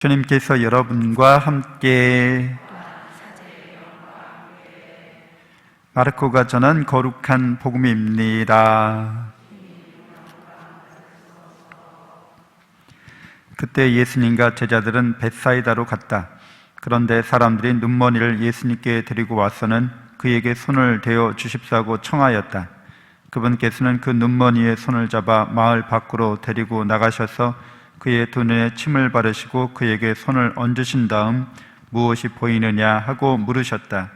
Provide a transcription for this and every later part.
주님께서 여러분과 함께 마르코가 전한 거룩한 복음입니다. 그때 예수님과 제자들은 벳사이다로 갔다. 그런데 사람들이 눈머니를 예수님께 데리고 와서는 그에게 손을 대어 주십사고 청하였다. 그분께서는 그 눈머니에 손을 잡아 마을 밖으로 데리고 나가셔서 그의 두 눈에 침을 바르시고 그에게 손을 얹으신 다음 무엇이 보이느냐 하고 물으셨다.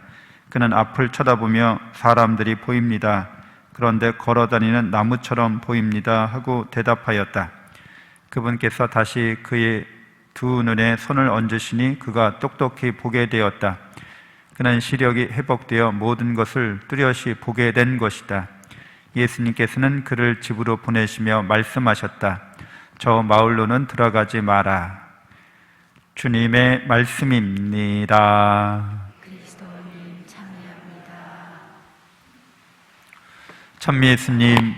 그는 앞을 쳐다보며 사람들이 보입니다. 그런데 걸어다니는 나무처럼 보입니다 하고 대답하였다. 그분께서 다시 그의 두 눈에 손을 얹으시니 그가 똑똑히 보게 되었다. 그는 시력이 회복되어 모든 것을 뚜렷이 보게 된 것이다. 예수님께서는 그를 집으로 보내시며 말씀하셨다. 저 마을로는 들어가지 마라. 주님의 말씀입니다. 그리스도님 찬미합니다. 찬미 예수님,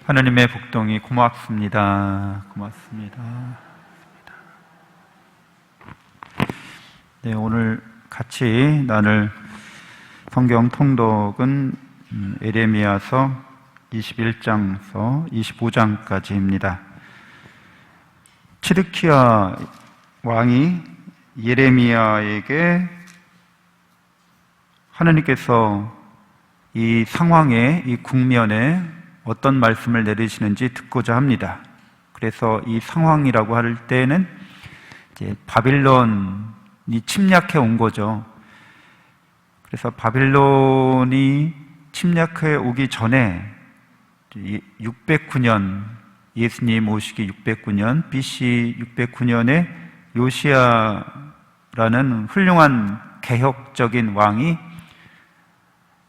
하나님의 복동이 고맙습니다. 고맙습니다. 네, 오늘 같이 나눌 성경 통독은 에레미야서 21장서 25장까지입니다. 치드키야 왕이 예레미야에게 하나님께서 이 상황에, 이 국면에 어떤 말씀을 내리시는지 듣고자 합니다. 그래서 이 상황이라고 할 때는 이제 바빌론이 침략해 온 거죠. 그래서 바빌론이 침략해 오기 전에 609년, 예수님 오시기 609년, BC 609년에 요시야라는 훌륭한 개혁적인 왕이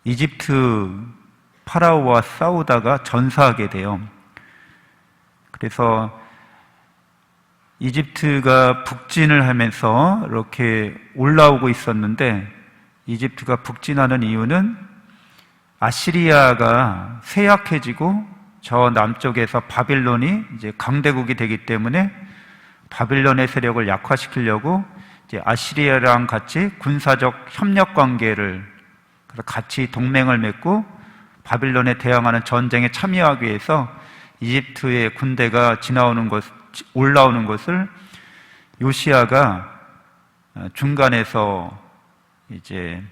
이집트 파라오와 싸우다가 전사하게 돼요. 그래서 이집트가 북진을 하면서 이렇게 올라오고 있었는데, 이집트가 북진하는 이유는 아시리아가 쇠약해지고 저 남쪽에서 바빌론이 이제 강대국이 되기 때문에 바빌론의 세력을 약화시키려고 이제 아시리아랑 같이 군사적 협력 관계를, 그래서 같이 동맹을 맺고 바빌론에 대항하는 전쟁에 참여하기 위해서 이집트의 군대가 올라오는 것을 요시야가 중간에서 이제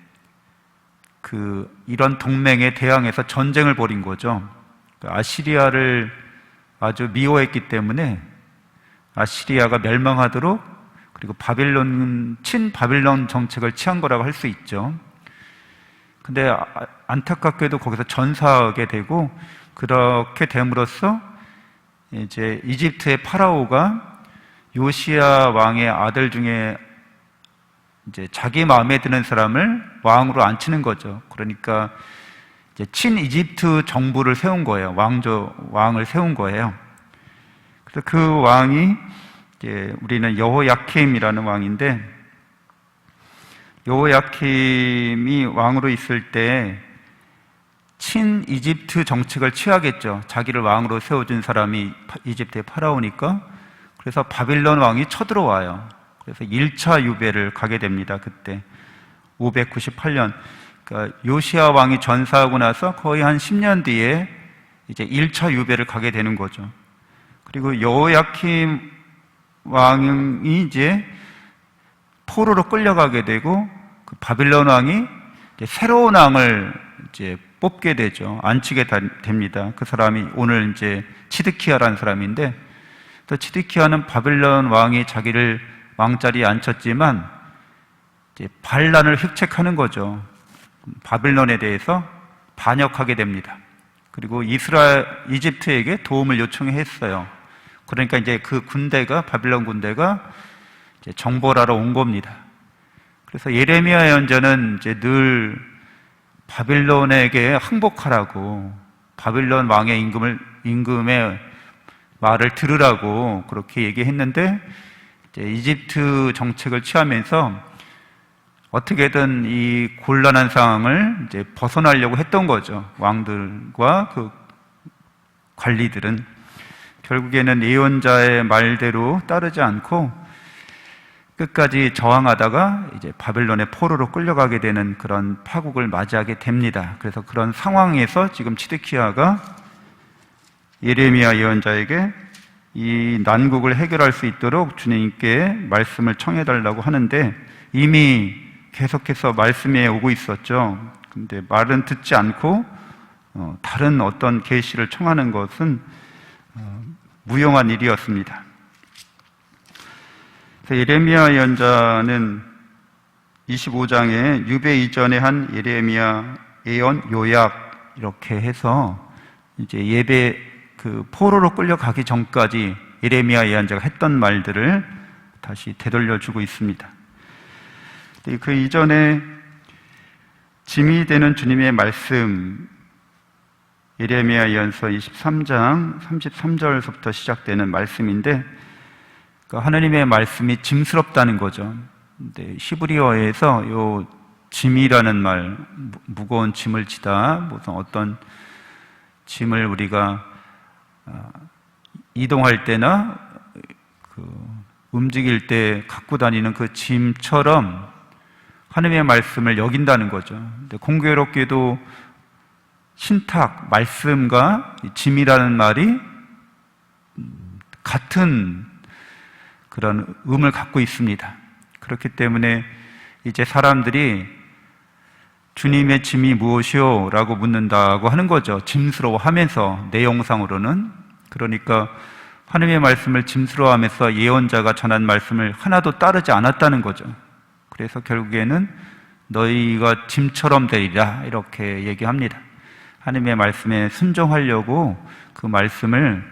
이런 동맹에 대항해서 전쟁을 벌인 거죠. 아시리아를 아주 미워했기 때문에 아시리아가 멸망하도록, 그리고 친바빌론 정책을 취한 거라고 할 수 있죠. 근데 안타깝게도 거기서 전사하게 되고, 그렇게 됨으로써 이제 이집트의 파라오가 요시야 왕의 아들 중에 이제 자기 마음에 드는 사람을 왕으로 앉히는 거죠. 그러니까 이제 친이집트 정부를 세운 거예요. 왕을 세운 거예요. 그래서 그 왕이 이제 우리는 여호야킴이라는 왕인데, 여호야킴이 왕으로 있을 때 친이집트 정책을 취하겠죠. 자기를 왕으로 세워준 사람이 이집트의 파라오니까. 그래서 바빌론 왕이 쳐들어와요. 그래서 1차 유배를 가게 됩니다. 그때 598년, 그러니까 요시야 왕이 전사하고 나서 거의 한 10년 뒤에 이제 1차 유배를 가게 되는 거죠. 그리고 여호야킴 왕이 이제 포로로 끌려가게 되고, 그 바빌론 왕이 이제 새로운 왕을 이제 뽑게 되죠. 앉히게 됩니다. 그 사람이 오늘 이제 치드키야라는 사람인데, 또 치드키야는 바빌론 왕이 자기를 왕자리에 앉혔지만 이제 반란을 획책하는 거죠. 바빌론에 대해서 반역하게 됩니다. 그리고 이집트에게 도움을 요청했어요. 그러니까 이제 그 군대가, 바빌론 군대가 이제 정벌하러 온 겁니다. 그래서 예레미야 예언자는 이제 늘 바빌론에게 항복하라고, 바빌론 왕의 임금의 말을 들으라고 그렇게 얘기했는데, 이제 이집트 정책을 취하면서 어떻게든 이 곤란한 상황을 이제 벗어나려고 했던 거죠. 왕들과 그 관리들은 결국에는 예언자의 말대로 따르지 않고 끝까지 저항하다가 이제 바벨론의 포로로 끌려가게 되는 그런 파국을 맞이하게 됩니다. 그래서 그런 상황에서 지금 치드키야가 예레미야 예언자에게 이 난국을 해결할 수 있도록 주님께 말씀을 청해달라고 하는데, 이미 계속해서 말씀이 오고 있었죠. 근데 말은 듣지 않고 다른 어떤 계시를 청하는 것은 무용한 일이었습니다. 예레미야 예언자는 25장에 유배 이전에 한 예레미야 예언 요약 이렇게 해서 이제 예배 그 포로로 끌려가기 전까지 예레미야 예언자가 했던 말들을 다시 되돌려주고 있습니다. 그 이전에 짐이 되는 주님의 말씀, 예레미야 예언서 23장 33절부터 시작되는 말씀인데, 하나님의 말씀이 짐스럽다는 거죠. 근데 히브리어에서 요 짐이라는 말, 무거운 짐을 지다, 무슨 어떤 짐을 우리가 이동할 때나 움직일 때 갖고 다니는 그 짐처럼 하나님의 말씀을 여긴다는 거죠. 근데 공교롭게도 신탁, 말씀과 짐이라는 말이 같은 그런 음을 갖고 있습니다. 그렇기 때문에 이제 사람들이 주님의 짐이 무엇이요? 라고 묻는다고 하는 거죠. 짐스러워 하면서, 내용상으로는. 그러니까 하나님의 말씀을 짐스러워 하면서 예언자가 전한 말씀을 하나도 따르지 않았다는 거죠. 그래서 결국에는 너희가 짐처럼 되리라, 이렇게 얘기합니다. 하나님의 말씀에 순종하려고 그 말씀을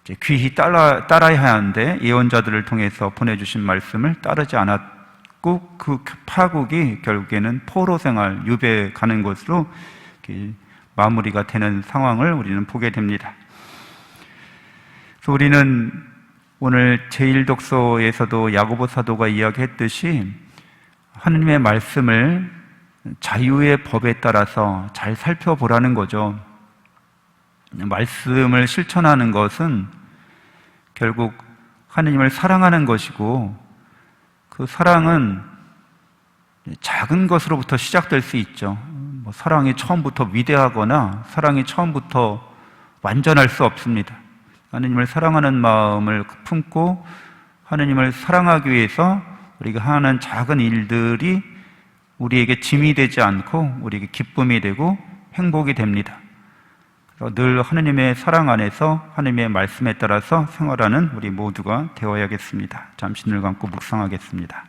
이제 귀히 따라야 하는데, 예언자들을 통해서 보내주신 말씀을 따르지 않았고, 그 파국이 결국에는 포로 생활, 유배 가는 것으로 마무리가 되는 상황을 우리는 보게 됩니다. 그래서 우리는 오늘 제1독서에서도 야고보 사도가 이야기했듯이 하나님의 말씀을 자유의 법에 따라서 잘 살펴보라는 거죠. 말씀을 실천하는 것은 결국 하나님을 사랑하는 것이고, 그 사랑은 작은 것으로부터 시작될 수 있죠. 사랑이 처음부터 위대하거나 사랑이 처음부터 완전할 수 없습니다. 하나님을 사랑하는 마음을 품고 하나님을 사랑하기 위해서 우리가 하는 작은 일들이 우리에게 짐이 되지 않고 우리에게 기쁨이 되고 행복이 됩니다. 늘 하나님의 사랑 안에서 하나님의 말씀에 따라서 생활하는 우리 모두가 되어야겠습니다. 잠시 눈을 감고 묵상하겠습니다.